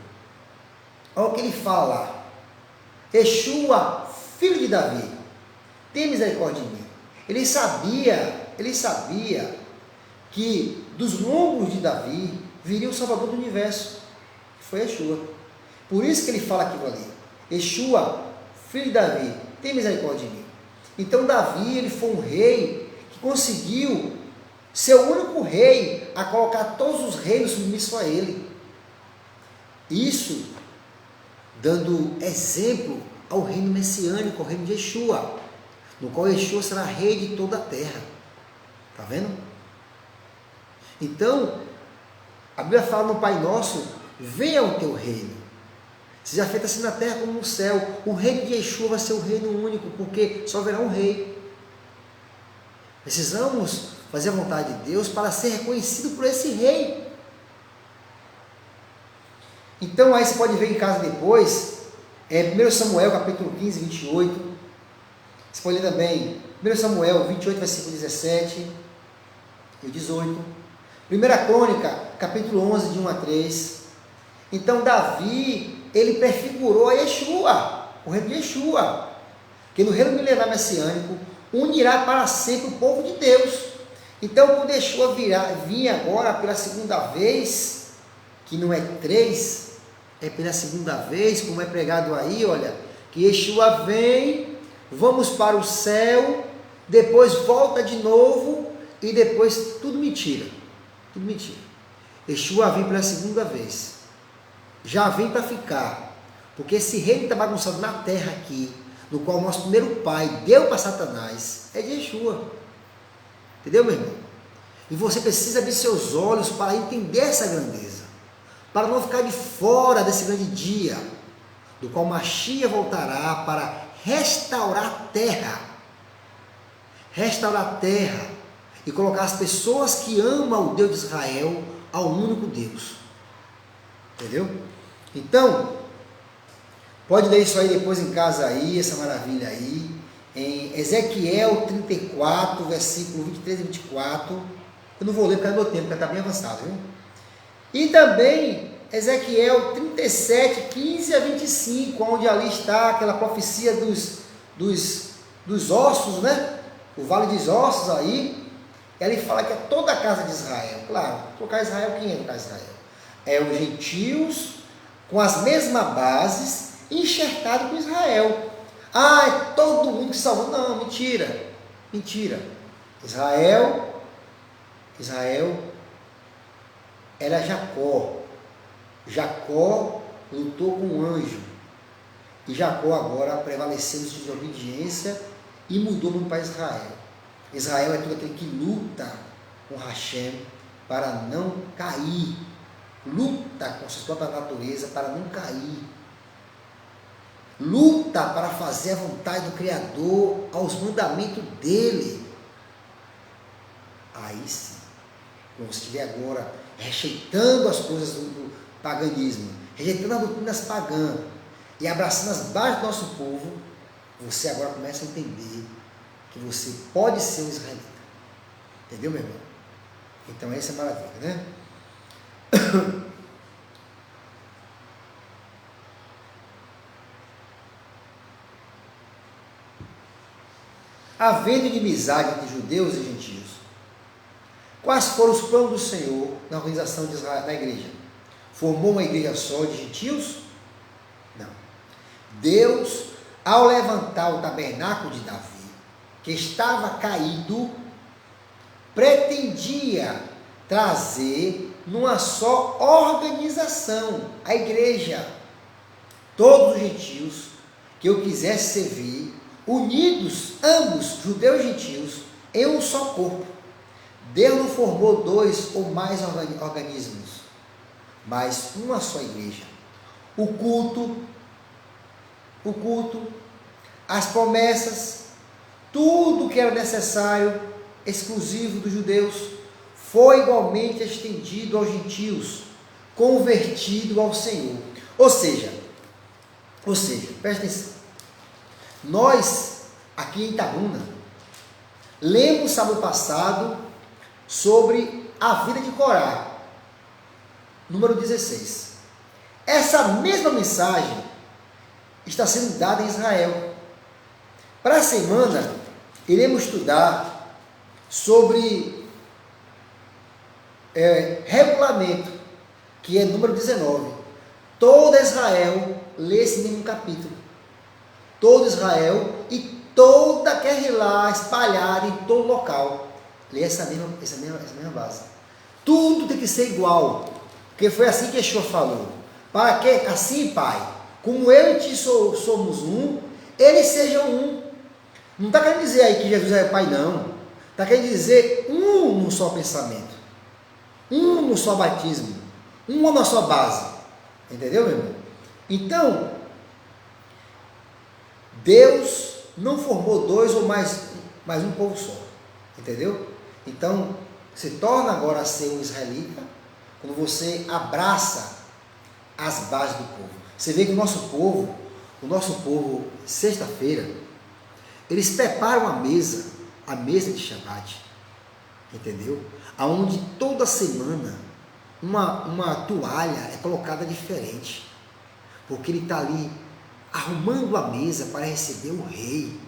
Olha o que ele fala lá. Yeshua, filho de Davi, tem misericórdia de mim. Ele sabia que dos lombos de Davi viria o Salvador do universo, que foi Yeshua. Por isso que ele fala aquilo ali. Yeshua, filho de Davi, tem misericórdia de mim. Então Davi, ele foi um rei que conseguiu ser o único rei a colocar todos os reinos submissos a ele. Isso dando exemplo ao reino messiânico, ao reino de Yeshua, no qual Yeshua será rei de toda a terra. Está vendo? Então, a Bíblia fala no Pai Nosso, venha o teu reino. Seja feita assim na terra como no céu. O reino de Yeshua vai ser o reino único, porque só haverá um rei. Precisamos fazer a vontade de Deus para ser reconhecido por esse rei. Então aí você pode ver em casa depois, 1 Samuel capítulo 15, 28, você pode ler também 1 Samuel 28, versículo 17 e 18, 1 Crônica capítulo 11, de 1 a 3, então Davi, ele prefigurou a Yeshua, o reino de Yeshua, que no reino milenar messiânico, unirá para sempre o povo de Deus. Então, quando Yeshua vir agora pela segunda vez, que não é 3, é pela segunda vez, como é pregado aí, olha, que Yeshua vem, vamos para o céu, depois volta de novo, e depois tudo mentira, tudo mentira. Yeshua vem pela segunda vez, já vem para ficar, porque esse reino está bagunçado na terra aqui, no qual o nosso primeiro pai deu para Satanás, é de Yeshua. Entendeu, meu irmão? E você precisa abrir seus olhos para entender essa grandeza, para não ficar de fora desse grande dia, do qual Mashiach voltará para restaurar a terra, e colocar as pessoas que amam o Deus de Israel ao único Deus. Entendeu? Então, pode ler isso aí depois em casa aí, essa maravilha aí, em Ezequiel 34, versículo 23 e 24, eu não vou ler porque é meu tempo, porque está bem avançado, viu? E também Ezequiel 37, 15 a 25, onde ali está aquela profecia dos ossos, né? O vale dos ossos aí, ele fala que é toda a casa de Israel. Claro, colocar Israel, quem é colocar Israel? É os gentios com as mesmas bases, enxertado com Israel. Ah, é todo mundo que salvou. Não, mentira. Mentira. Israel era Jacó. Jacó lutou com um anjo. E Jacó agora prevaleceu em sua obediência e mudou o nome para Israel. Israel é todo aquele que luta com Hashem para não cair. Luta com a sua própria natureza para não cair. Luta para fazer a vontade do Criador aos mandamentos dele. Aí sim, quando você estiver agora rejeitando as coisas do paganismo, rejeitando as doutrinas pagãs, e abraçando as bases do nosso povo, você agora começa a entender que você pode ser um israelita. Entendeu, meu irmão? Então essa é a maravilha, né? Havendo inimizade entre judeus e gentios, quais foram os planos do Senhor na organização de Israel, na igreja? Formou uma igreja só de gentios? Não. Deus, ao levantar o tabernáculo de Davi, que estava caído, pretendia trazer numa só organização a igreja, todos os gentios que eu quisesse servir, unidos, ambos, judeus e gentios, em um só corpo. Deus não formou dois ou mais organismos, mas uma só igreja. O culto, as promessas, tudo que era necessário, exclusivo dos judeus, foi igualmente estendido aos gentios, convertido ao Senhor. Ou seja, presta atenção. Nós, aqui em Itabuna, lemos sábado passado sobre a vida de Corá, número 16. Essa mesma mensagem está sendo dada em Israel. Para a semana, iremos estudar sobre regulamento, que é número 19. Todo Israel lê esse mesmo capítulo. Todo Israel e toda aquela lá espalhada em todo local lê essa mesma base. Tudo tem que ser igual, porque foi assim que Yeshua falou. Para que assim, Pai, como eu e ti somos um, eles sejam um. Não está querendo dizer aí que Jesus é Pai, não. Está querendo dizer um no só pensamento, um no só batismo, uma na só base. Entendeu, meu irmão? Então, Deus não formou dois ou mais um povo só. Entendeu? Então, se torna agora a ser um israelita quando você abraça as bases do povo. Você vê que o nosso povo, sexta-feira, eles preparam a mesa de Shabbat, entendeu? Aonde toda semana uma toalha é colocada diferente, porque ele está ali arrumando a mesa para receber o rei,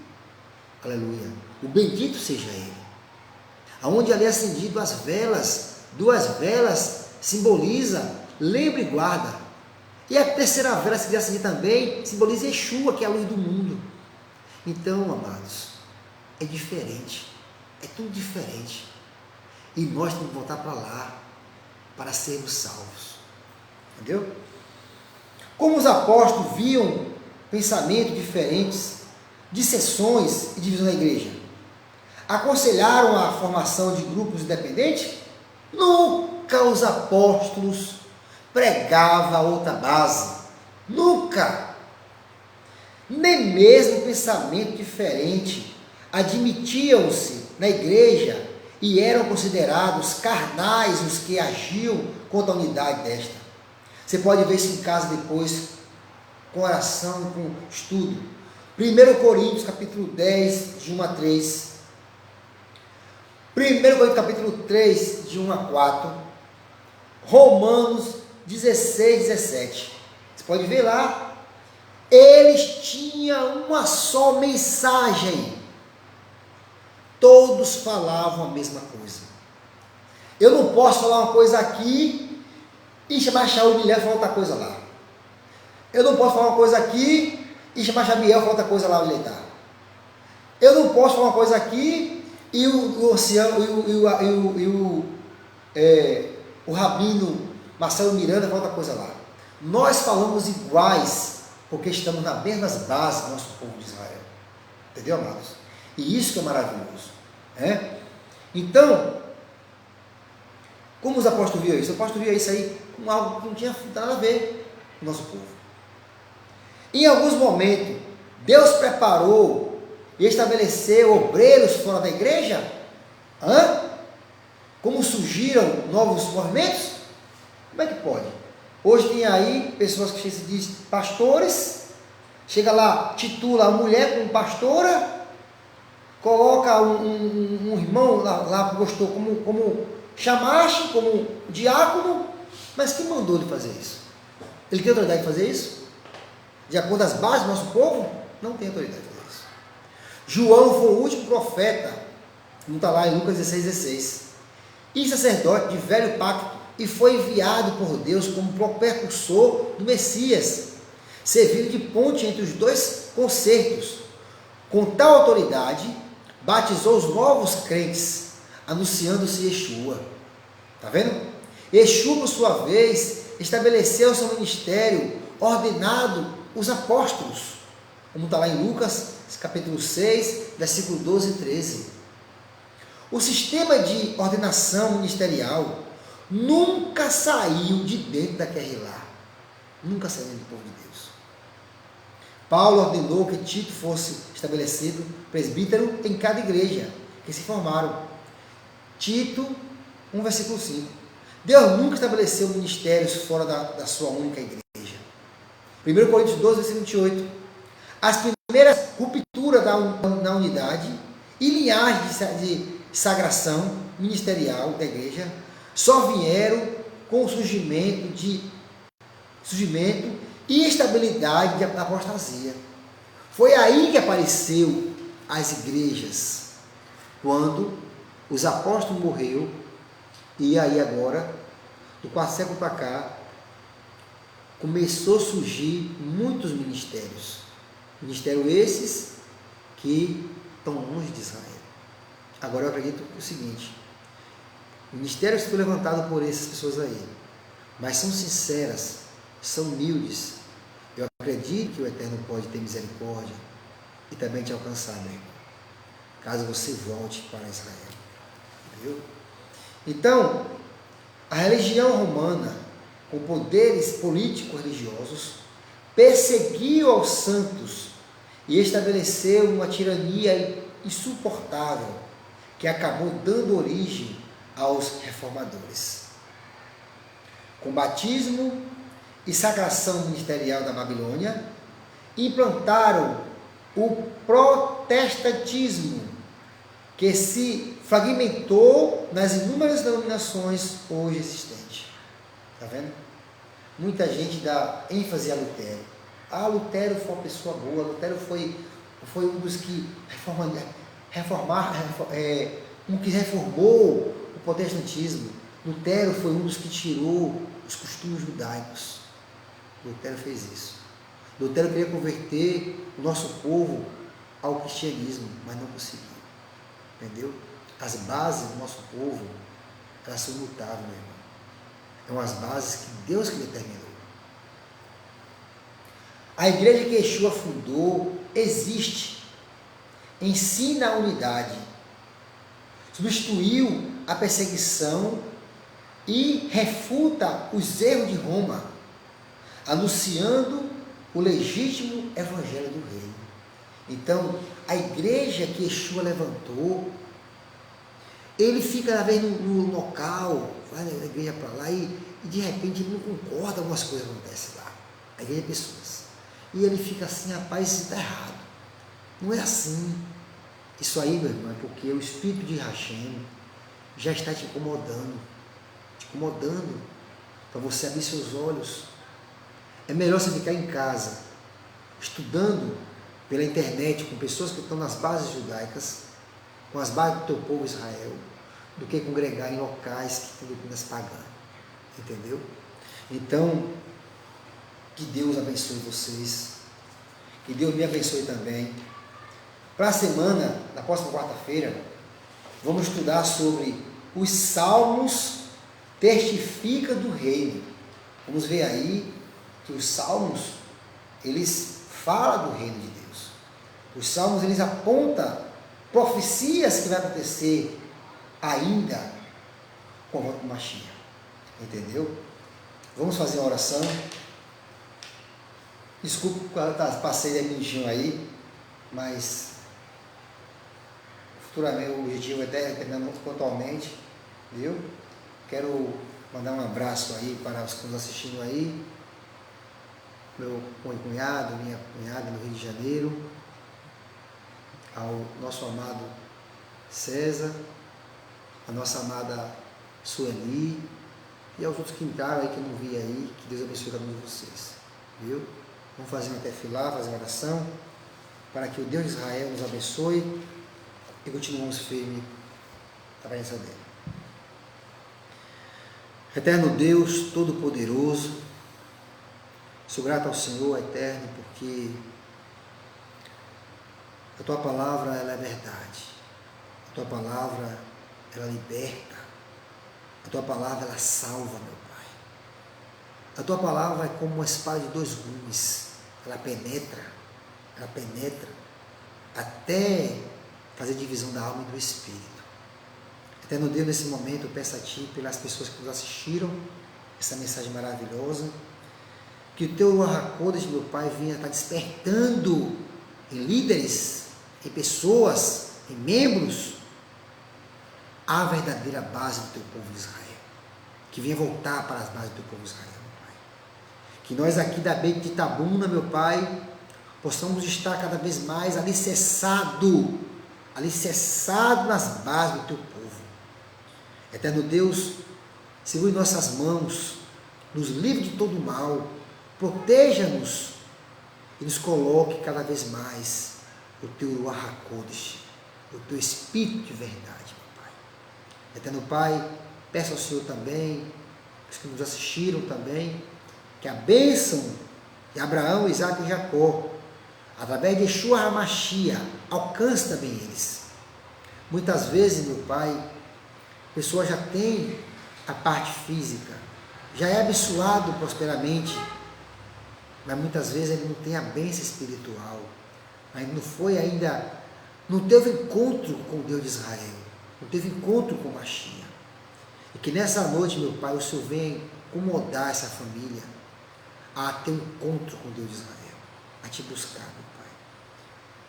aleluia, o bendito seja ele, aonde ali é acendido as velas, 2 velas simboliza, lembra e guarda, e a terceira vela se acender também, simboliza Yeshua, que é a luz do mundo. Então, amados, é diferente, é tudo diferente, e nós temos que voltar para lá, para sermos salvos, entendeu? Como os apóstolos viam pensamentos diferentes, dissensões e divisão na igreja, aconselharam a formação de grupos independentes? Nunca os apóstolos pregavam outra base, nunca, nem mesmo pensamento diferente admitiam-se na igreja e eram considerados carnais os que agiam contra a unidade desta. Você pode ver isso em casa depois, com oração, com estudo. 1 Coríntios capítulo 10, de 1 a 3. 1 Coríntios capítulo 3, de 1 a 4. Romanos 16, 17. Você pode ver lá. Eles tinham uma só mensagem. Todos falavam a mesma coisa. Eu não posso falar uma coisa aqui e chamar Shaul e Miléia e falar outra coisa lá. Eu não posso falar uma coisa aqui e chamar Jabiel e falar outra coisa lá onde ele está. Eu não posso falar uma coisa aqui e o Rabino Marcelo Miranda falar outra coisa lá. Nós falamos iguais, porque estamos nas mesmas bases do nosso povo de Israel. Entendeu, amados? E isso que é maravilhoso. Então, como os apóstolos viam isso? O apóstolo via isso aí com algo que não tinha nada a ver com o nosso povo. Em alguns momentos, Deus preparou e estabeleceu obreiros fora da igreja? Como surgiram novos movimentos? Como é que pode? Hoje tem aí pessoas que se dizem pastores chega lá, titula a mulher como pastora, coloca um irmão lá que gostou como chamaste, como diácono, mas quem mandou ele fazer isso? Ele tem autoridade de fazer isso? De acordo com as bases do nosso povo? Não tem autoridade de fazer isso. João foi o último profeta, não está lá em Lucas 16,16, e sacerdote de velho pacto, e foi enviado por Deus como precursor do Messias, servindo de ponte entre os dois concertos. Com tal autoridade, batizou os novos crentes, anunciando-se Yeshua. Está vendo? Yeshua, por sua vez, estabeleceu seu ministério, ordenado os apóstolos, como está lá em Lucas, capítulo 6, versículo 12 e 13. O sistema de ordenação ministerial nunca saiu de dentro daquele lá. Nunca saiu do povo de Deus. Paulo ordenou que Tito fosse estabelecido presbítero em cada igreja que se formaram. Tito 1, versículo 5. Deus nunca estabeleceu ministérios fora da sua única igreja. 1 Coríntios 12, versículo 28. As primeiras rupturas na unidade e linhagem de sagração ministerial da igreja só vieram com o surgimento e estabilidade da apostasia. Foi aí que apareceu as igrejas, quando os apóstolos morreram, e aí agora, do quarto século para cá, começou a surgir muitos ministérios. Ministérios esses que estão longe de Israel. Agora eu acredito o seguinte: ministérios que foram levantados por essas pessoas aí, mas são sinceras, são humildes. Eu acredito que o Eterno pode ter misericórdia e também te alcançar, meu irmão, caso você volte para Israel. Entendeu? Então, a religião romana, com poderes políticos religiosos, perseguiu aos santos e estabeleceu uma tirania insuportável que acabou dando origem aos reformadores. Com batismo e sagração ministerial da Babilônia, implantaram o protestantismo, que se fragmentou nas inúmeras denominações hoje existentes. Está vendo? Muita gente dá ênfase a Lutero. Lutero foi uma pessoa boa, Lutero foi um dos que reformou o protestantismo. Lutero foi um dos que tirou os costumes judaicos. Lutero fez isso. Lutero queria converter o nosso povo ao cristianismo, mas não conseguiu. Entendeu? As bases do nosso povo, elas são imutáveis, meu irmão. São as bases que Deus que determinou. A igreja que Yeshua fundou existe, ensina a unidade, substituiu a perseguição e refuta os erros de Roma, anunciando o legítimo evangelho do reino. Então, a igreja que Yeshua levantou, ele fica, às vezes, no local, vai na igreja para lá e de repente ele não concorda com algumas coisas que acontecem lá. A igreja é pessoas. E ele fica assim: rapaz, isso está errado. Não é assim. Isso aí, meu irmão, é porque o Espírito de Hashem já está te incomodando para você abrir seus olhos. É melhor você ficar em casa, estudando pela internet com pessoas que estão nas bases judaicas, com as bases do teu povo Israel, do que congregar em locais que têm doutrinas pagãs. Entendeu? Então, que Deus abençoe vocês, que Deus me abençoe também. Para a semana, na próxima quarta-feira, vamos estudar sobre os salmos testificam do reino. Vamos ver aí que os salmos, eles falam do reino de Deus. Os salmos, eles apontam profecias que vai acontecer ainda com o Mashiach. Entendeu? Vamos fazer uma oração. Desculpe, passei da minutinho aí, mas futuramente o objetivo é terminar pontualmente, viu? Quero mandar um abraço aí para os que estão assistindo aí. meu cunhado, minha cunhada no Rio de Janeiro, ao nosso amado César, a nossa amada Sueli e aos outros que entraram aí, que eu não vi aí, que Deus abençoe cada um de vocês, viu? Vamos fazer um tefilah, fazer uma oração, para que o Deus de Israel nos abençoe e continuemos firmes na presença dele. Eterno Deus, Todo-Poderoso, sou grato ao Senhor, Eterno, porque a Tua Palavra, ela é verdade. A Tua Palavra, ela liberta. A Tua Palavra, ela salva, meu Pai. A Tua Palavra é como uma espada de 2 gumes. Ela penetra até fazer divisão da alma e do Espírito. Eterno Deus, nesse momento, eu peço a Ti, pelas pessoas que nos assistiram, essa mensagem maravilhosa, que o Teu Arracodas, meu Pai, venha estar despertando em líderes, em pessoas, em membros, a verdadeira base do Teu povo de Israel. Que venha voltar para as bases do Teu povo de Israel, meu Pai. Que nós aqui da Beit de Itabuna, meu Pai, possamos estar cada vez mais alicerçado nas bases do Teu povo. Eterno Deus, segure nossas mãos, nos livre de todo o mal, proteja-nos e nos coloque cada vez mais o Teu Arracodes, o Teu Espírito de verdade, meu Pai. Eterno Pai, peço ao Senhor também, os que nos assistiram também, que a bênção de Abraão, Isaac e Jacó, através de Yeshua HaMashiach, alcance também eles. Muitas vezes, meu Pai, a pessoa já tem a parte física, já é abençoado prosperamente, mas muitas vezes ele não tem a bênção espiritual, não teve encontro com o Deus de Israel, não teve encontro com Mashiach. E que nessa noite, meu Pai, o Senhor venha incomodar essa família a ter um encontro com o Deus de Israel, a Te buscar, meu Pai.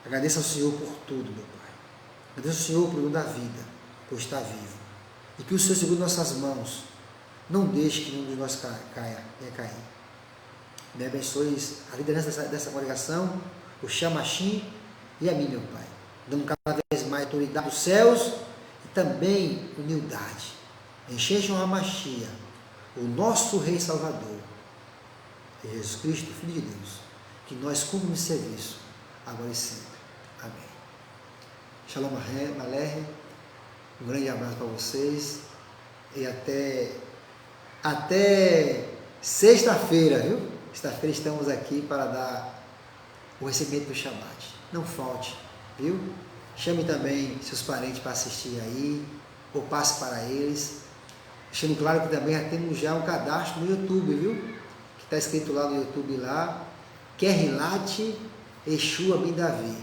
Agradeço ao Senhor por tudo, meu Pai. Agradeço ao Senhor por da vida, por estar vivo. E que o Senhor segure nossas mãos, não deixe que nenhum de nós venha cair. Me abençoe a liderança dessa congregação, o Shamashim e a mim, meu Pai, dando cada vez mais autoridade dos céus e também humildade. Enchejam a Mashiach, o nosso Rei Salvador, Jesus Cristo, Filho de Deus, que nós cumprimos serviço, agora e sempre. Amém. Shalom Aleichem, um grande abraço para vocês e até sexta-feira, viu? Sexta-feira estamos aqui para dar o recebimento do Shabbat. Não falte, viu? Chame também seus parentes para assistir aí, ou passe para eles. Deixando claro que também temos já um cadastro no YouTube, viu? Que está escrito lá no YouTube lá, Kerilat Yeshua Ben Davi.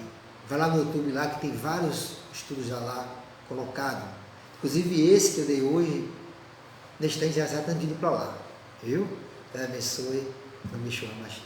Vai lá no YouTube lá que tem vários estudos já lá colocados. Inclusive esse que eu dei hoje, neste tempo já está indo para lá, viu? Deus abençoe, não me chama mais.